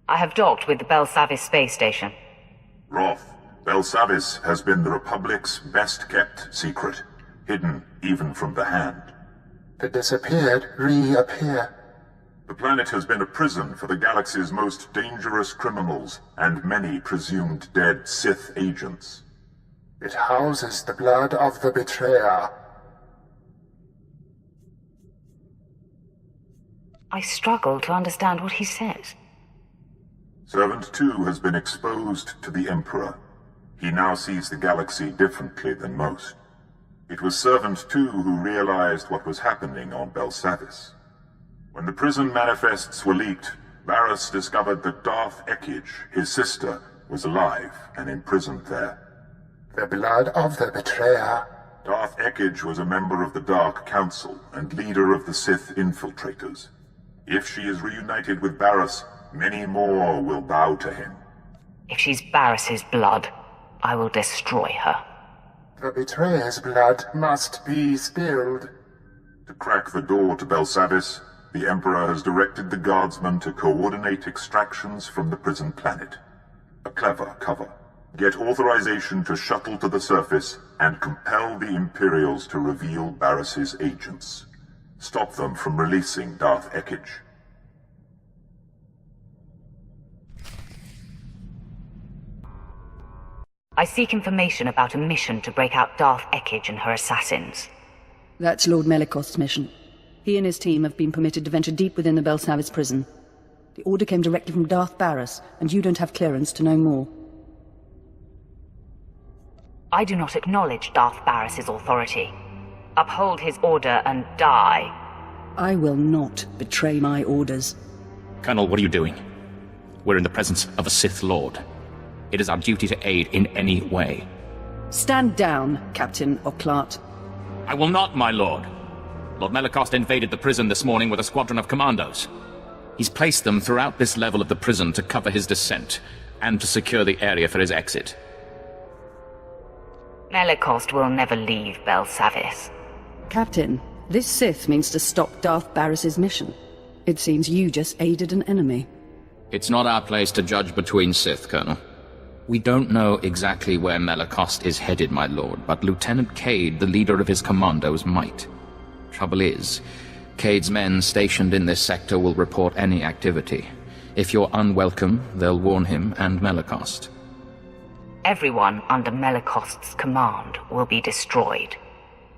I have docked with the Belsavis space station. Roth, Belsavis has been the Republic's best-kept secret, hidden even from the Hand. The disappeared reappear. The planet has been a prison for the galaxy's most dangerous criminals and many presumed dead Sith agents. It houses the blood of the betrayer. I struggle to understand what he says. Servant 2 has been exposed to the Emperor. He now sees the galaxy differently than most. It was Servant 2 who realized what was happening on Belsavis. When the prison manifests were leaked, Barriss discovered that Darth Ekage, his sister, was alive and imprisoned there. The blood of the betrayer. Darth Ekage was a member of the Dark Council and leader of the Sith infiltrators. If she is reunited with Barriss, many more will bow to him. If she's Barriss's blood, I will destroy her. The betrayer's blood must be spilled. To crack the door to Belsavis, the Emperor has directed the Guardsmen to coordinate extractions from the prison planet. A clever cover. Get authorization to shuttle to the surface and compel the Imperials to reveal Barriss's agents. Stop them from releasing Darth Ekage. I seek information about a mission to break out Darth Ekage and her assassins. That's Lord Melikost's mission. He and his team have been permitted to venture deep within the Belsavis prison. The order came directly from Darth Barriss, and you don't have clearance to know more. I do not acknowledge Darth Barriss's authority. Uphold his order and die. I will not betray my orders. Colonel, what are you doing? We're in the presence of a Sith Lord. It is our duty to aid in any way. Stand down, Captain Oclart. I will not, my lord. Lord Melikost invaded the prison this morning with a squadron of commandos. He's placed them throughout this level of the prison to cover his descent, and to secure the area for his exit. Melikost will never leave Belsavis. Captain, this Sith means to stop Darth Barriss's mission. It seems you just aided an enemy. It's not our place to judge between Sith, Colonel. We don't know exactly where Melikost is headed, my lord, but Lieutenant Cade, the leader of his commandos, might. Trouble is, Cade's men stationed in this sector will report any activity. If you're unwelcome, they'll warn him and Melikost. Everyone under Melikost's command will be destroyed.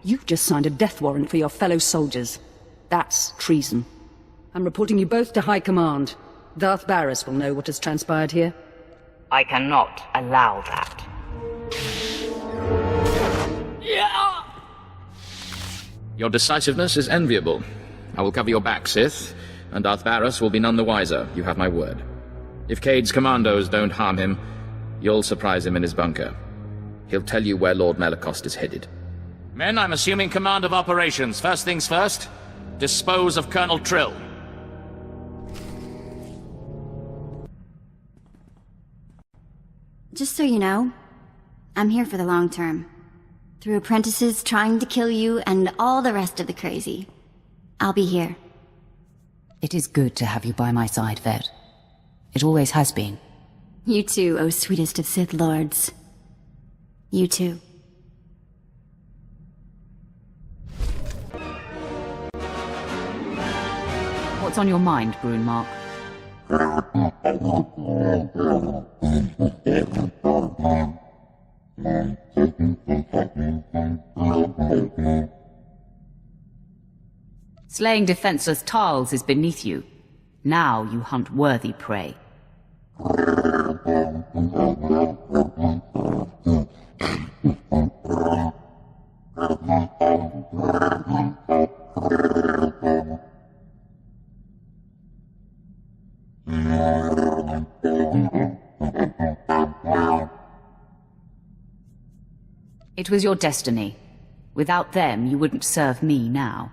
You've just signed a death warrant for your fellow soldiers. That's treason. I'm reporting you both to High Command. Darth Barriss will know what has transpired here. I cannot allow that. Your decisiveness is enviable. I will cover your back, Sith, and Darth Barriss will be none the wiser, you have my word. If Cade's commandos don't harm him, you'll surprise him in his bunker. He'll tell you where Lord Melikost is headed. Men, I'm assuming command of operations. First things first, dispose of Colonel Trill. Just so you know, I'm here for the long term. Through apprentices trying to kill you and all the rest of the crazy. I'll be here. It is good to have you by my side, Ved. It always has been. You too, O sweetest of Sith Lords. You too. What's on your mind, Brunmark? Slaying defenseless Tarls is beneath you. Now you hunt worthy prey. It was your destiny. Without them, you wouldn't serve me now.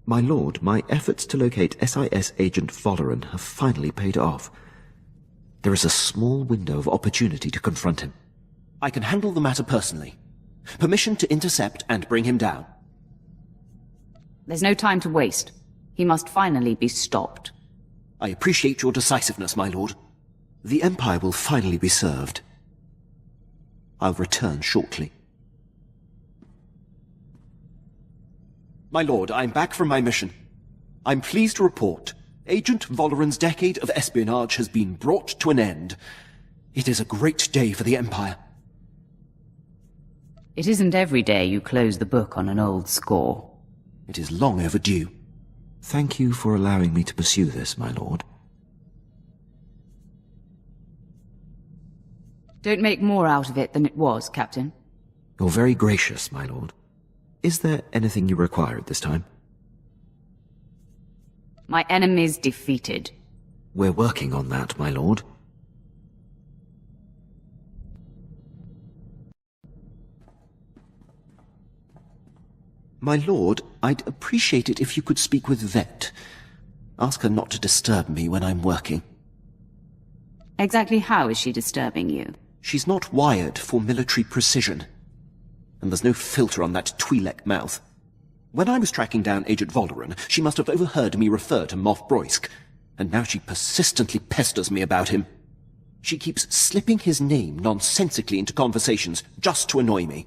My lord, my efforts to locate SIS agent Volleren have finally paid off. There is a small window of opportunity to confront him. I can handle the matter personally. Permission to intercept and bring him down. There's no time to waste. He must finally be stopped. I appreciate your decisiveness, my lord. The Empire will finally be served. I'll return shortly. My lord, I'm back from my mission. I'm pleased to report Agent Volleren's decade of espionage has been brought to an end. It is a great day for the Empire. It isn't every day you close the book on an old score. It is long overdue. Thank you for allowing me to pursue this, my lord. Don't make more out of it than it was, Captain. You're very gracious, my lord. Is there anything you require at this time? My enemy's defeated. We're working on that, my lord. My lord, I'd appreciate it if you could speak with Vet. Ask her not to disturb me when I'm working. Exactly how is she disturbing you? She's not wired for military precision. And there's no filter on that Twi'lek mouth. When I was tracking down Agent Volleren, she must have overheard me refer to Moff Broysk, and now she persistently pesters me about him. She keeps slipping his name nonsensically into conversations just to annoy me.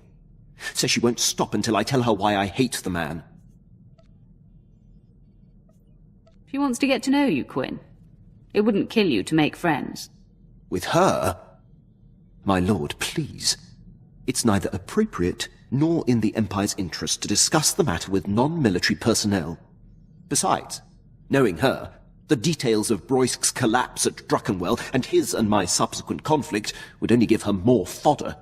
Says she won't stop until I tell her why I hate the man. She wants to get to know you, Quinn. It wouldn't kill you to make friends. With her? My lord, please. It's neither appropriate nor in the Empire's interest to discuss the matter with non-military personnel. Besides, knowing her, the details of Broysk's collapse at Druckenwell and his and my subsequent conflict would only give her more fodder.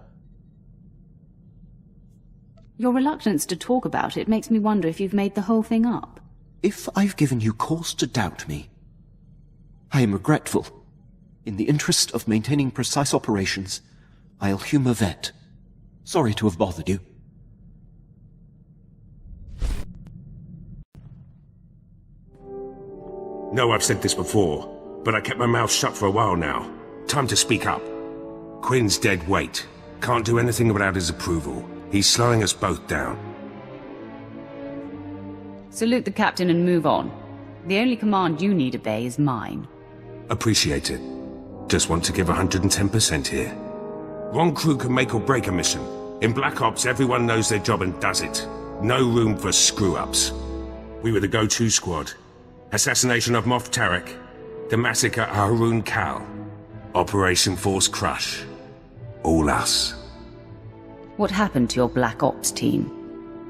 Your reluctance to talk about it makes me wonder if you've made the whole thing up. If I've given you cause to doubt me, I am regretful. In the interest of maintaining precise operations, I'll humor Vet. Sorry to have bothered you. No, I've said this before, but I kept my mouth shut for a while now. Time to speak up. Quinn's dead weight. Can't do anything without his approval. He's slowing us both down. Salute the captain and move on. The only command you need obey is mine. Appreciate it. Just want to give 110% here. One crew can make or break a mission. In Black Ops, everyone knows their job and does it. No room for screw-ups. We were the go-to squad. Assassination of Moff Tarek. The massacre at Haroon Kal. Operation Force Crush. All us. What happened to your Black Ops team?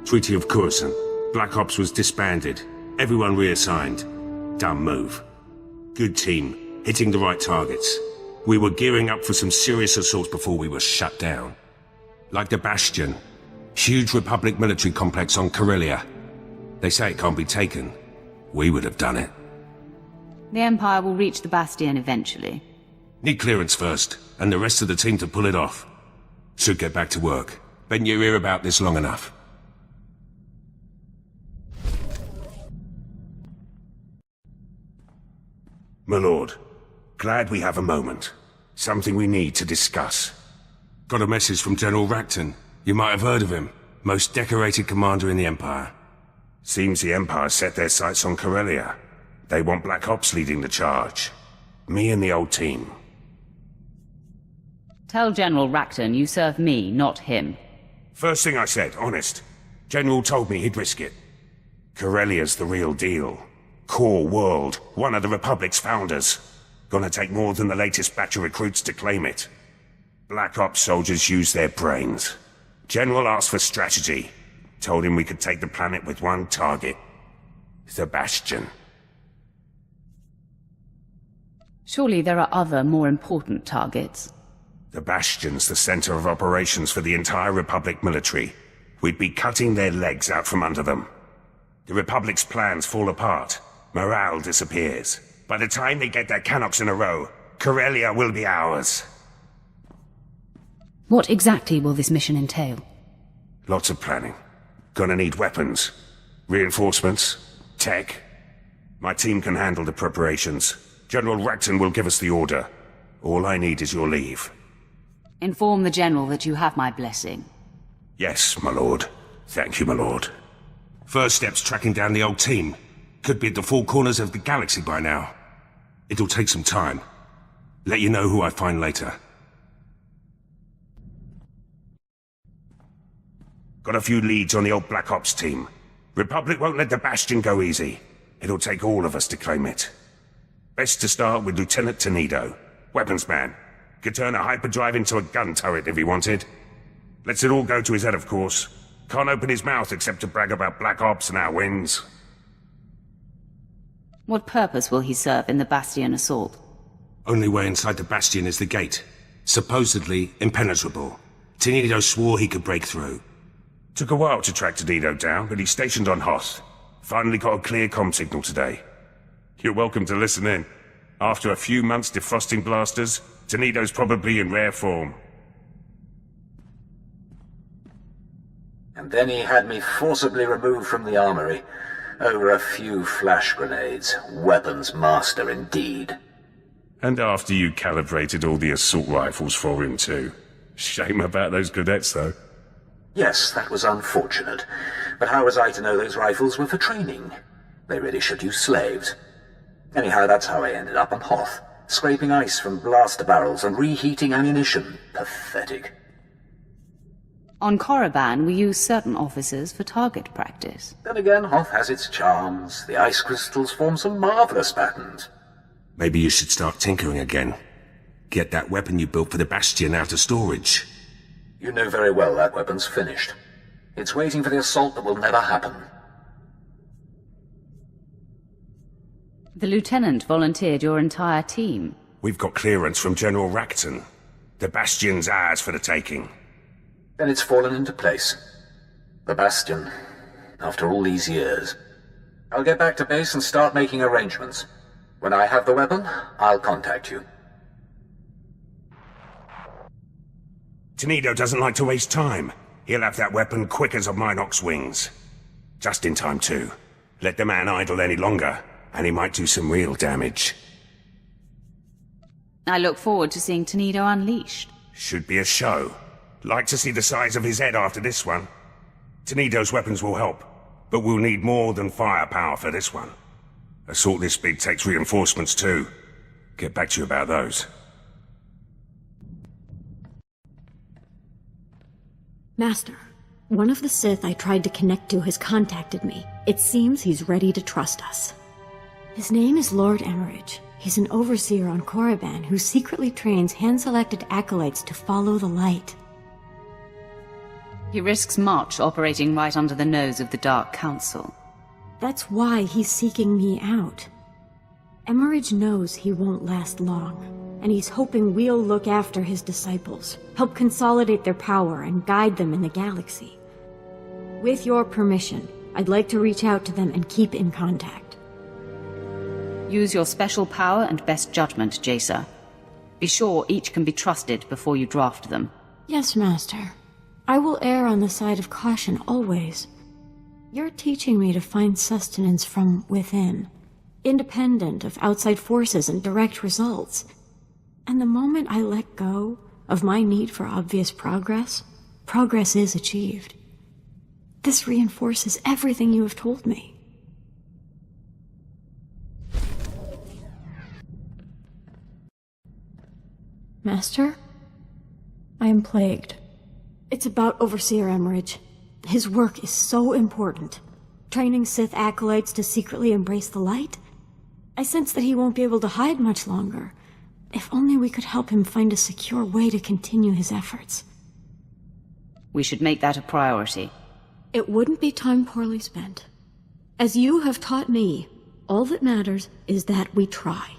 Treaty of Coruscant. Black Ops was disbanded. Everyone reassigned. Dumb move. Good team. Hitting the right targets. We were gearing up for some serious assaults before we were shut down. Like the Bastion. Huge Republic military complex on Corellia. They say it can't be taken. We would have done it. The Empire will reach the Bastion eventually. Need clearance first, and the rest of the team to pull it off. Should get back to work. Been your ear about this long enough. My lord, glad we have a moment. Something we need to discuss. Got a message from General Rakton. You might have heard of him. Most decorated commander in the Empire. Seems the Empire set their sights on Corellia. They want Black Ops leading the charge. Me and the old team. Tell General Rakton you serve me, not him. First thing I said, honest. General told me he'd risk it. Corellia's the real deal. Core world, one of the Republic's founders. Gonna take more than the latest batch of recruits to claim it. Black Ops soldiers use their brains. General asked for strategy. Told him we could take the planet with one target. The Bastion. Surely there are other, more important targets. The Bastion's the center of operations for the entire Republic military. We'd be cutting their legs out from under them. The Republic's plans fall apart. Morale disappears. By the time they get their Canox in a row, Corellia will be ours. What exactly will this mission entail? Lots of planning. Gonna need weapons, reinforcements, Tech. My team can handle the preparations. General Racton will give us the order. All I need is your leave. Inform the General that you have my blessing. Yes, my lord. Thank you, my lord. First step's tracking down the old team. Could be at the four corners of the galaxy by now. It'll take some time. Let you know who I find later. Got a few leads on the old Black Ops team. Republic won't let the Bastion go easy. It'll take all of us to claim it. Best to start with Lieutenant Tenido. Weapons man. Could turn a hyperdrive into a gun turret if he wanted. Lets it all go to his head, of course. Can't open his mouth except to brag about Black Ops and our wins. What purpose will he serve in the Bastion assault? Only way inside the Bastion is the gate. Supposedly impenetrable. Tenido swore he could break through. Took a while to track Tenido down, but he's stationed on Hoth. Finally got a clear comm signal today. You're welcome to listen in. After a few months defrosting blasters, Tenido's probably in rare form. And then he had me forcibly removed from the armory. Over a few flash grenades. Weapons master indeed. And after you calibrated all the assault rifles for him too. Shame about those cadets though. Yes, that was unfortunate. But how was I to know those rifles were for training? They really should use slaves. Anyhow, that's how I ended up on Hoth. Scraping ice from blaster barrels and reheating ammunition. Pathetic. On Korriban, we use certain officers for target practice. Then again, Hoth has its charms. The ice crystals form some marvelous patterns. Maybe you should start tinkering again. Get that weapon you built for the Bastion out of storage. You know very well that weapon's finished. It's waiting for the assault that will never happen. The Lieutenant volunteered your entire team. We've got clearance from General Racton. The Bastion's ours for the taking. Then it's fallen into place. The Bastion. After all these years. I'll get back to base and start making arrangements. When I have the weapon, I'll contact you. Tenido doesn't like to waste time. He'll have that weapon quick as a Minox wings. Just in time, too. Let the man idle any longer, and he might do some real damage. I look forward to seeing Tenido unleashed. Should be a show. Like to see the size of his head after this one. Tenido's weapons will help, but we'll need more than firepower for this one. Assault this big takes reinforcements too. Get back to you about those. Master, one of the Sith I tried to connect to has contacted me. It seems he's ready to trust us. His name is Lord Emmerich. He's an overseer on Korriban who secretly trains hand-selected acolytes to follow the light. He risks much operating right under the nose of the Dark Council. That's why he's seeking me out. Emmerich knows he won't last long, and he's hoping we'll look after his disciples, help consolidate their power and guide them in the galaxy. With your permission, I'd like to reach out to them and keep in contact. Use your special power and best judgment, Jacer. Be sure each can be trusted before you draft them. Yes, Master. I will err on the side of caution always. You're teaching me to find sustenance from within, independent of outside forces and direct results. And the moment I let go of my need for obvious progress, progress is achieved. This reinforces everything you have told me. Master? I am plagued. It's about Overseer Emmerich. His work is so important. Training Sith acolytes to secretly embrace the light? I sense that he won't be able to hide much longer. If only we could help him find a secure way to continue his efforts. We should make that a priority. It wouldn't be time poorly spent. As you have taught me, all that matters is that we try.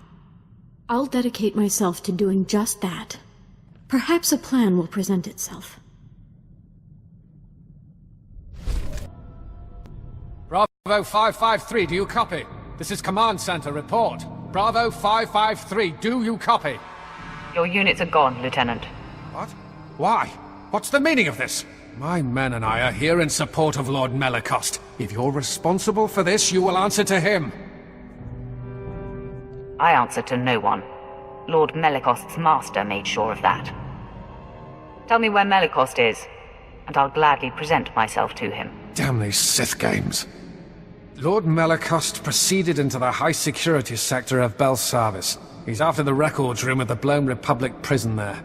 I'll dedicate myself to doing just that. Perhaps a plan will present itself. Bravo 553, do you copy? This is Command Center, report. Bravo 553, do you copy? Your units are gone, Lieutenant. What? Why? What's the meaning of this? My men and I are here in support of Lord Melicost. If you're responsible for this, you will answer to him. I answer to no one. Lord Melicost's master made sure of that. Tell me where Melicost is, and I'll gladly present myself to him. Damn these Sith games. Lord Melicost proceeded into the high-security sector of Belsavis. He's after the records room of the Blown Republic prison there.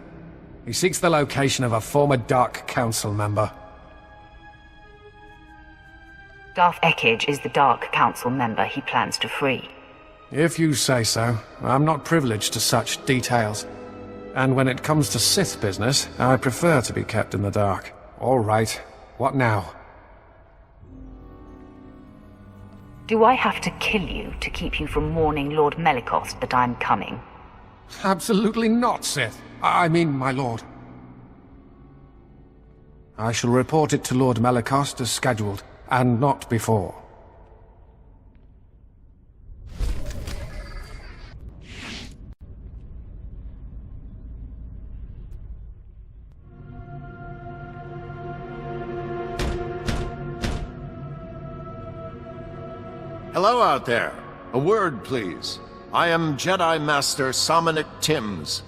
He seeks the location of a former Dark Council member. Darth Ekage is the Dark Council member he plans to free. If you say so. I'm not privileged to such details. And when it comes to Sith business, I prefer to be kept in the dark. All right. What now? Do I have to kill you to keep you from warning Lord Melicost that I'm coming? Absolutely not, Sith. I mean, my lord. I shall report it to Lord Melicost as scheduled, and not before. Hello out there. A word, please. I am Jedi Master Somonic Timms.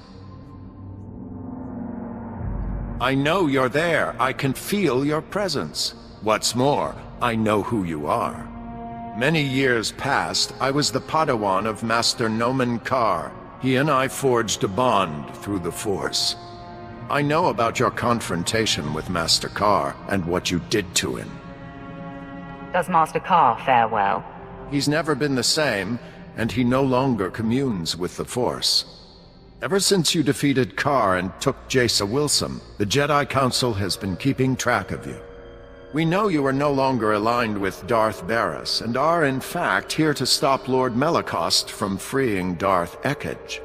I know you're there. I can feel your presence. What's more, I know who you are. Many years past, I was the Padawan of Master Nomen Karr. He and I forged a bond through the Force. I know about your confrontation with Master Karr and what you did to him. Does Master Karr fare well? He's never been the same, and he no longer communes with the Force. Ever since you defeated Karr and took Jace Wilson, the Jedi Council has been keeping track of you. We know you are no longer aligned with Darth Barris, and are in fact here to stop Lord Melicost from freeing Darth Ekage.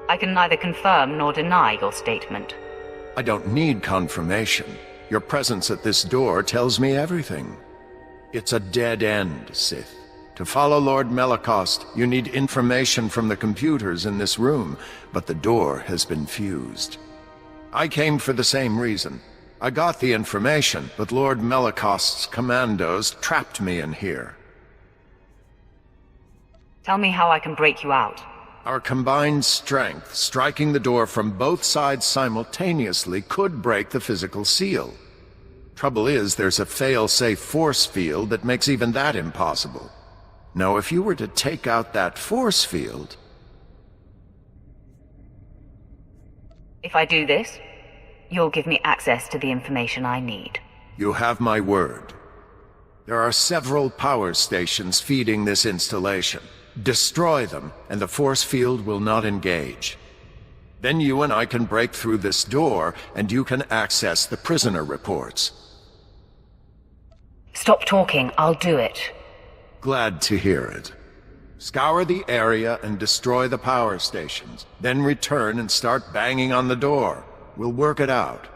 I can neither confirm nor deny your statement. I don't need confirmation. Your presence at this door tells me everything. It's a dead end, Sith. To follow Lord Melicost, you need information from the computers in this room, but the door has been fused. I came for the same reason. I got the information, but Lord Melicost's commandos trapped me in here. Tell me how I can break you out. Our combined strength, striking the door from both sides simultaneously, could break the physical seal. Trouble is, there's a fail-safe force field that makes even that impossible. Now, if you were to take out that force field... If I do this, you'll give me access to the information I need. You have my word. There are several power stations feeding this installation. Destroy them, and the force field will not engage. Then you and I can break through this door, and you can access the prisoner reports. Stop talking, I'll do it. Glad to hear it. Scour the area and destroy the power stations. Then return and start banging on the door. We'll work it out.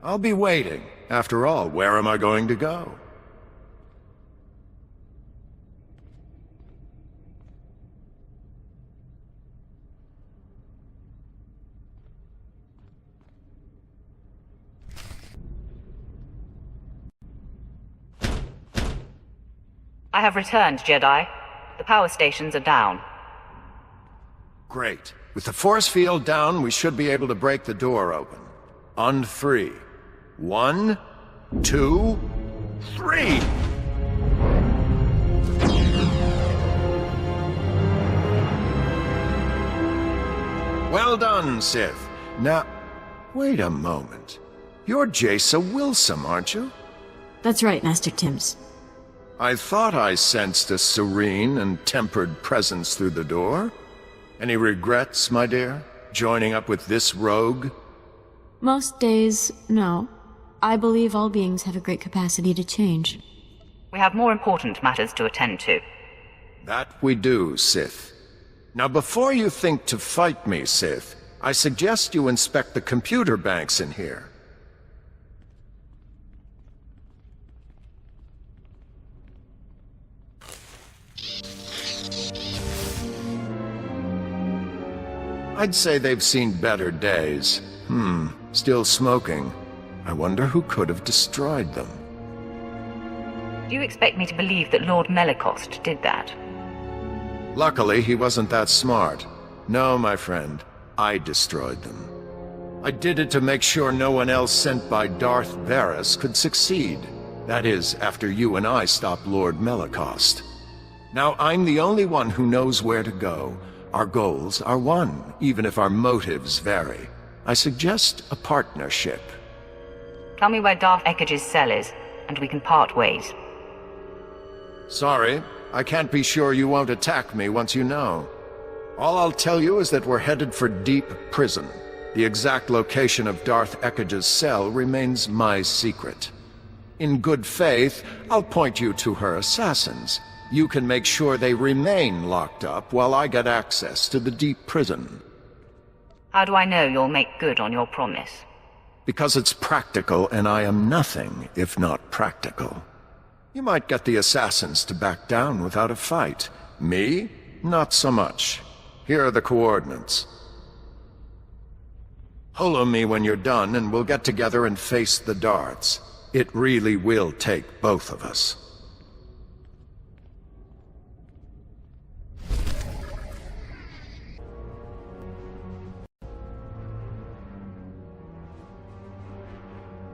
I'll be waiting. After all, where am I going to go? I have returned, Jedi. The power stations are down. Great. With the force field down, we should be able to break the door open. On 3. 1, 2, 3! Well done, Sith. Now, wait a moment. You're Jace Wilson, aren't you? That's right, Master Timms. I thought I sensed a serene and tempered presence through the door. Any regrets, my dear, joining up with this rogue? Most days, no. I believe all beings have a great capacity to change. We have more important matters to attend to. That we do, Sith. Now, before you think to fight me, Sith, I suggest you inspect the computer banks in here. I'd say they've seen better days. Still smoking. I wonder who could have destroyed them. Do you expect me to believe that Lord Melicost did that? Luckily, he wasn't that smart. No, my friend, I destroyed them. I did it to make sure no one else sent by Darth Varus could succeed. That is, after you and I stopped Lord Melicost. Now I'm the only one who knows where to go. Our goals are one, even if our motives vary. I suggest a partnership. Tell me where Darth Ekkage's cell is, and we can part ways. Sorry, I can't be sure you won't attack me once you know. All I'll tell you is that we're headed for Deep Prison. The exact location of Darth Ekkage's cell remains my secret. In good faith, I'll point you to her assassins. You can make sure they remain locked up while I get access to the Deep Prison. How do I know you'll make good on your promise? Because it's practical, and I am nothing if not practical. You might get the assassins to back down without a fight. Me? Not so much. Here are the coordinates. Holo me when you're done, and we'll get together and face the darts. It really will take both of us.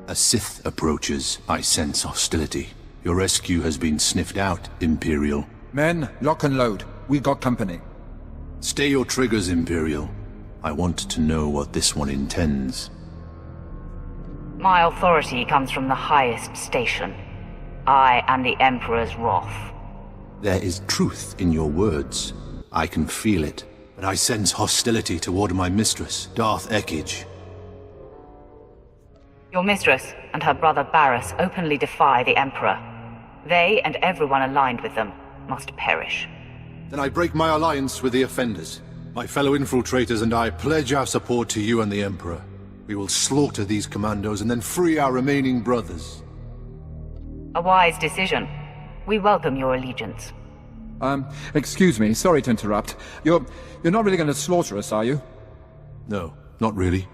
A Sith approaches. I sense hostility. Your rescue has been sniffed out, Imperial. Men, lock and load. We got company. Stay your triggers, Imperial. I want to know what this one intends. My authority comes from the highest station. I am the Emperor's wrath. There is truth in your words. I can feel it, but I sense hostility toward my mistress, Darth Ekkage. Your mistress and her brother Barriss openly defy the Emperor. They and everyone aligned with them must perish. Then I break my alliance with the offenders. My fellow infiltrators and I pledge our support to you and the Emperor. We will slaughter these commandos and then free our remaining brothers. A wise decision. We welcome your allegiance. Excuse me, sorry to interrupt. You're not really going to slaughter us, are you? No, not really.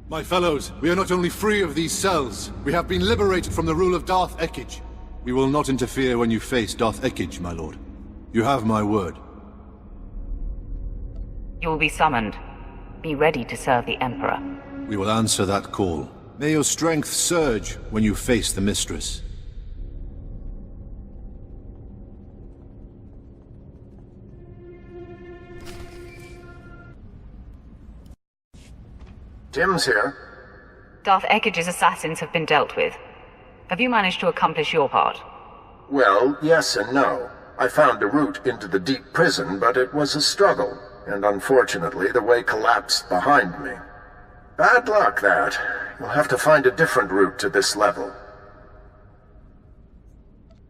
My fellows, we are not only free of these cells, we have been liberated from the rule of Darth Ekkage. We will not interfere when you face Darth Ekkage, my lord. You have my word. You will be summoned. Be ready to serve the Emperor. We will answer that call. May your strength surge when you face the Mistress. Tim's here. Darth Ekkage's assassins have been dealt with. Have you managed to accomplish your part? Well, yes and no. I found a route into the Deep Prison, but it was a struggle, and unfortunately the way collapsed behind me. Bad luck, that. You'll have to find a different route to this level.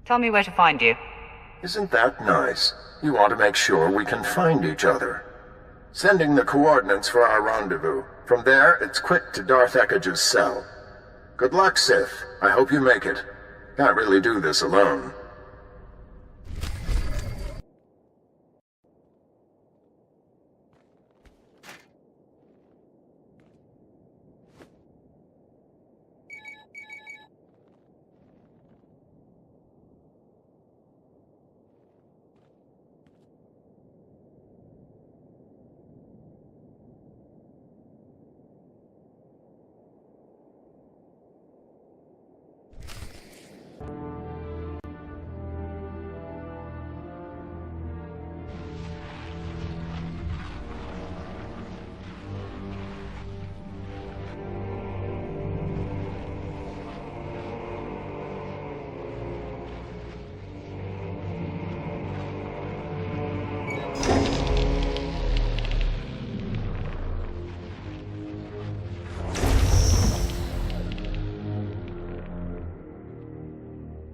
Tell me where to find you. Isn't that nice? You want to make sure we can find each other. Sending the coordinates for our rendezvous. From there, it's quick to Darth Ekkage's cell. Good luck, Sith. I hope you make it. Can't really do this alone.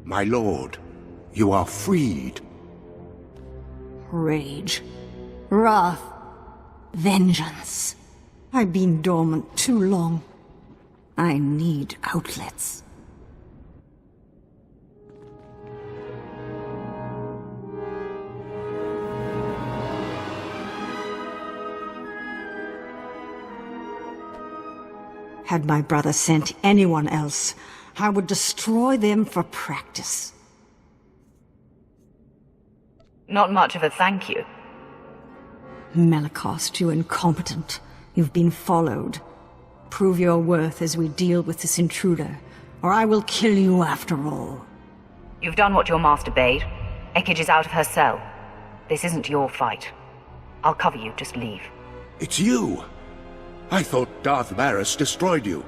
My lord, you are freed. Rage. Wrath. Vengeance. I've been dormant too long. I need outlets. Had my brother sent anyone else, I would destroy them for practice. Not much of a thank you. Malakost, you incompetent. You've been followed. Prove your worth as we deal with this intruder, or I will kill you after all. You've done what your master bade. Ekij is out of her cell. This isn't your fight. I'll cover you, just leave. It's you! I thought Darth Barris destroyed you.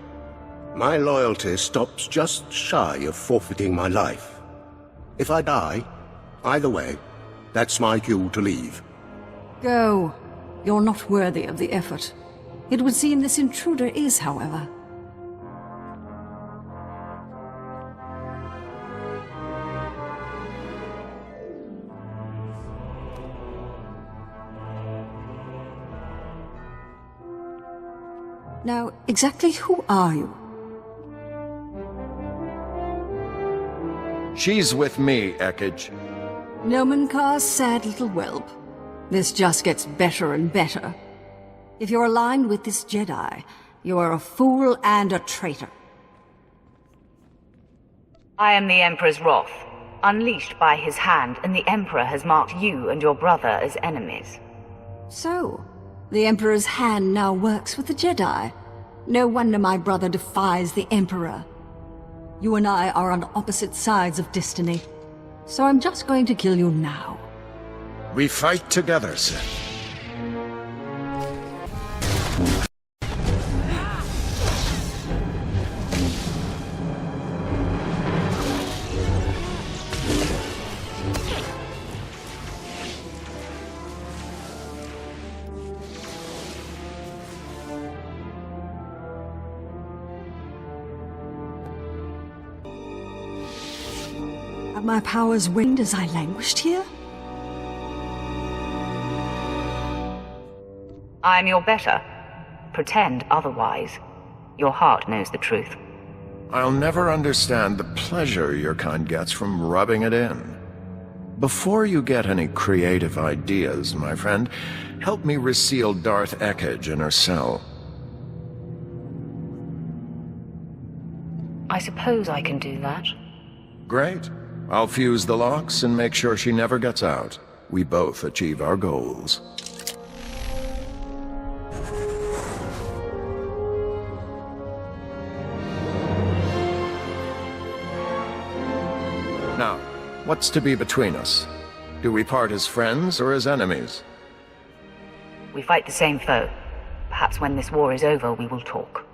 My loyalty stops just shy of forfeiting my life. If I die, either way, that's my cue to leave. Go. You're not worthy of the effort. It would seem this intruder is, however. Now, exactly who are you? She's with me, Ekij. Nomenkar's sad little whelp. This just gets better and better. If you're aligned with this Jedi, you are a fool and a traitor. I am the Emperor's wrath, unleashed by his hand, and the Emperor has marked you and your brother as enemies. So, the Emperor's hand now works with the Jedi. No wonder my brother defies the Emperor. You and I are on opposite sides of destiny, so I'm just going to kill you now. We fight together, Sith. Have my powers waned as I languished here? I am your better. Pretend otherwise. Your heart knows the truth. I'll never understand the pleasure your kind gets from rubbing it in. Before you get any creative ideas, my friend, help me reseal Darth Ekij in her cell. I suppose I can do that. Great. I'll fuse the locks and make sure she never gets out. We both achieve our goals. Now, what's to be between us? Do we part as friends or as enemies? We fight the same foe. Perhaps when this war is over, we will talk.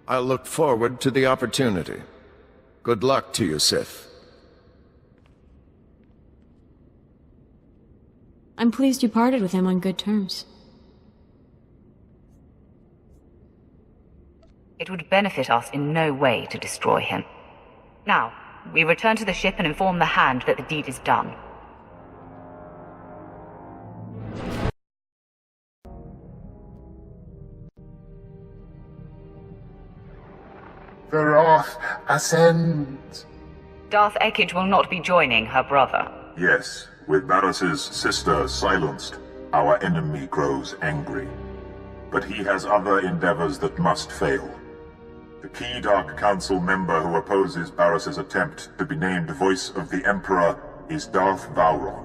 I'll look forward to the opportunity. Good luck to you, Sith. I'm pleased you parted with him on good terms. It would benefit us in no way to destroy him. Now, we return to the ship and inform the Hand that the deed is done. The wrath ascends. Darth Ekij will not be joining her brother. Yes, with Barris's sister silenced, our enemy grows angry. But he has other endeavors that must fail. The key Dark Council member who opposes Barris's attempt to be named Voice of the Emperor is Darth Vowron.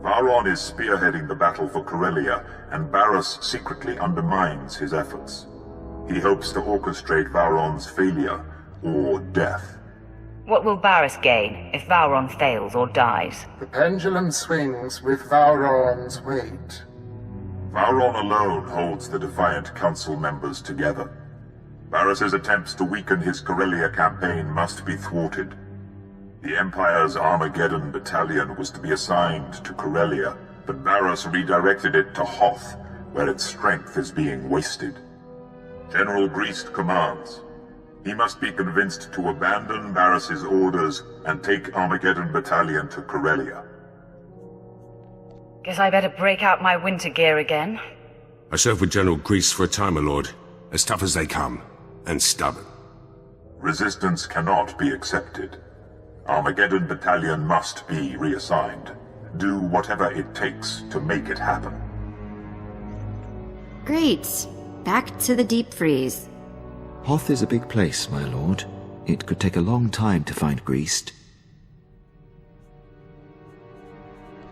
Vowron is spearheading the battle for Corellia, and Barris secretly undermines his efforts. He hopes to orchestrate Vowron's failure, or death. What will Barris gain if Vowron fails or dies? The pendulum swings with Vowron's weight. Vowron alone holds the defiant council members together. Barris's attempts to weaken his Corellia campaign must be thwarted. The Empire's Armageddon battalion was to be assigned to Corellia, but Barris redirected it to Hoth, where its strength is being wasted. General Greast commands. He must be convinced to abandon Barris's orders and take Armageddon battalion to Corellia. Guess I better break out my winter gear again. I served with General Grease for a time, my lord. As tough as they come, and stubborn. Resistance cannot be accepted. Armageddon Battalion must be reassigned. Do whatever it takes to make it happen. Great. Back to the deep freeze. Hoth is a big place, my lord. It could take a long time to find Greased.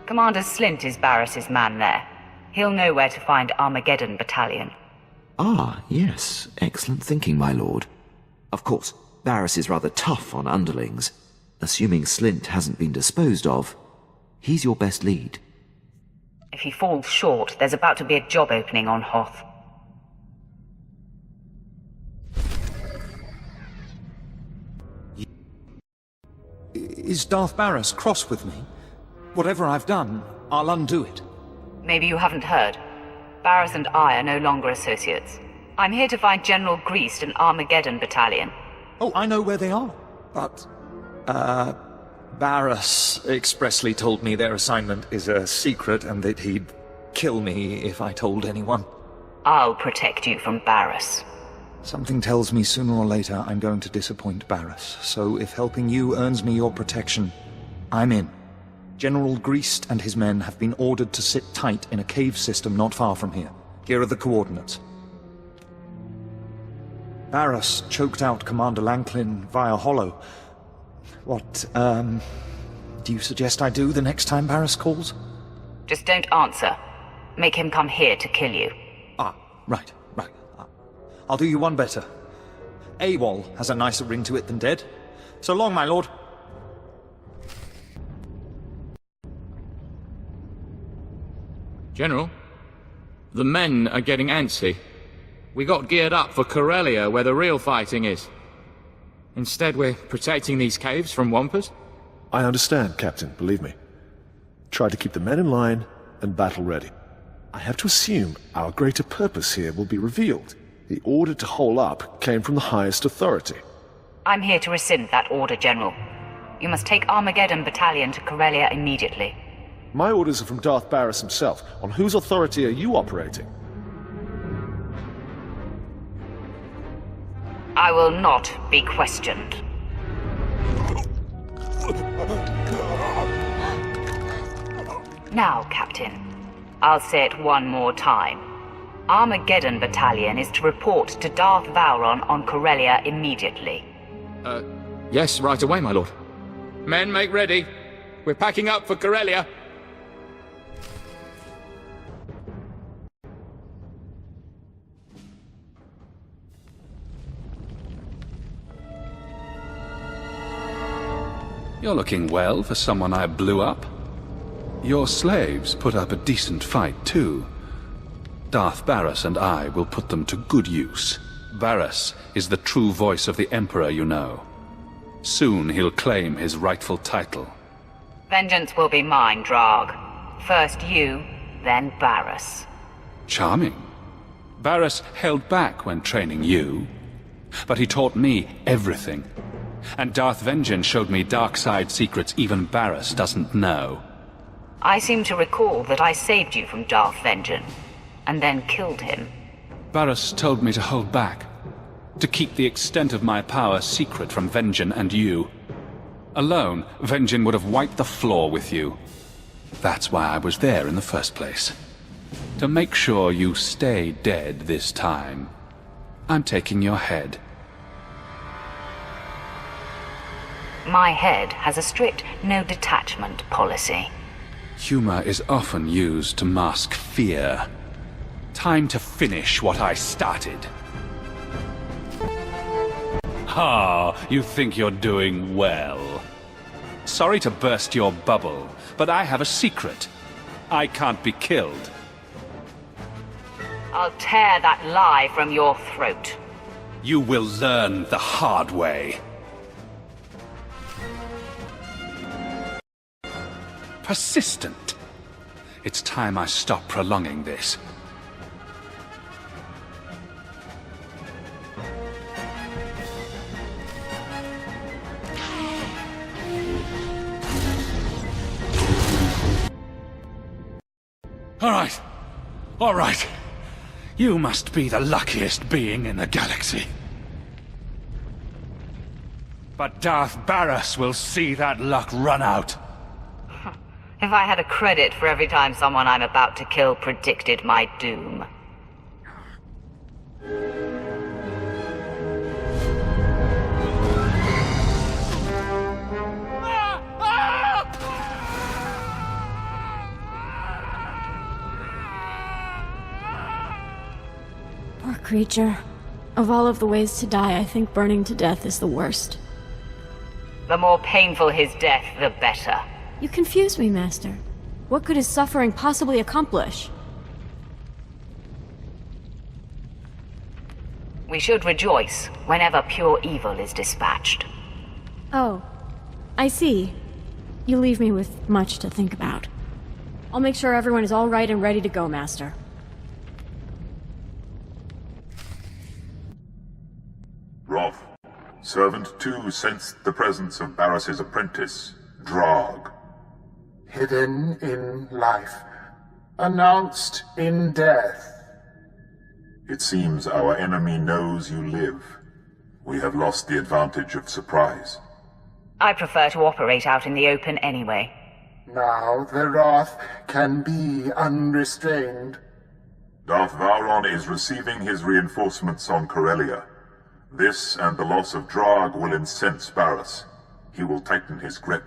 Commander Slint is Barris's man there. He'll know where to find Armageddon Battalion. Ah, yes. Excellent thinking, my lord. Of course, Barris is rather tough on underlings. Assuming Slint hasn't been disposed of, he's your best lead. If he falls short, there's about to be a job opening on Hoth. Is Darth Barris cross with me? Whatever I've done, I'll undo it. Maybe you haven't heard. Barris and I are no longer associates. I'm here to find General Greased and Armageddon Battalion. Oh, I know where they are. But, Barris expressly told me their assignment is a secret and that he'd kill me if I told anyone. I'll protect you from Barris. Something tells me sooner or later I'm going to disappoint Barris, so if helping you earns me your protection, I'm in. General Greased and his men have been ordered to sit tight in a cave system not far from here. Here are the coordinates. Barris choked out Commander Lanklin via hollow. What, do you suggest I do the next time Barris calls? Just don't answer. Make him come here to kill you. Ah, right. I'll do you one better. AWOL has a nicer ring to it than dead. So long, my lord. General, the men are getting antsy. We got geared up for Corellia, where the real fighting is. Instead, we're protecting these caves from Wampus. I understand, Captain, believe me. Try to keep the men in line and battle ready. I have to assume our greater purpose here will be revealed. The order to hole up came from the highest authority. I'm here to rescind that order, General. You must take Armageddon Battalion to Corellia immediately. My orders are from Darth Barris himself. On whose authority are you operating? I will not be questioned. Now, Captain, I'll say it one more time. Armageddon Battalion is to report to Darth Vowron on Corellia immediately. Yes, right away, my lord. Men, make ready. We're packing up for Corellia. You're looking well for someone I blew up. Your slaves put up a decent fight, too. Darth Barris and I will put them to good use. Barris is the true voice of the Emperor, you know. Soon he'll claim his rightful title. Vengeance will be mine, Drarg. First you, then Barris. Charming. Barris held back when training you, but he taught me everything. And Darth Vengeance showed me dark side secrets even Barris doesn't know. I seem to recall that I saved you from Darth Vengeance, and then killed him. Barris told me to hold back, to keep the extent of my power secret from Vengeance and you. Alone, Vengeance would have wiped the floor with you. That's why I was there in the first place. To make sure you stay dead this time, I'm taking your head. My head has a strict no-detachment policy. Humor is often used to mask fear. Time to finish what I started. You think you're doing well. Sorry to burst your bubble, but I have a secret. I can't be killed. I'll tear that lie from your throat. You will learn the hard way. Persistent. It's time I stop prolonging this. All right. You must be the luckiest being in the galaxy. But Darth Barris will see that luck run out. If I had a credit for every time someone I'm about to kill predicted my doom. Poor creature. Of all of the ways to die, I think burning to death is the worst. The more painful his death, the better. You confuse me, Master. What could his suffering possibly accomplish? We should rejoice whenever pure evil is dispatched. Oh, I see. You leave me with much to think about. I'll make sure everyone is all right and ready to go, Master. Roth, Servant 2 sensed the presence of Barris's apprentice, Drog. Hidden in life, announced in death. It seems our enemy knows you live. We have lost the advantage of surprise. I prefer to operate out in the open anyway. Now the wrath can be unrestrained. Darth Vowron is receiving his reinforcements on Corellia. This and the loss of Drog will incense Barris. He will tighten his grip.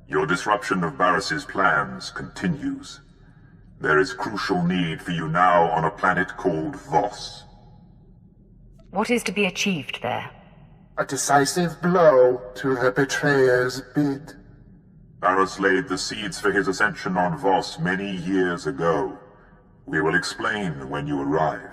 Your disruption of Barris's plans continues. There is crucial need for you now on a planet called Voss. What is to be achieved there? A decisive blow to the betrayer's bid. Barris laid the seeds for his ascension on Voss many years ago. We will explain when you arrive.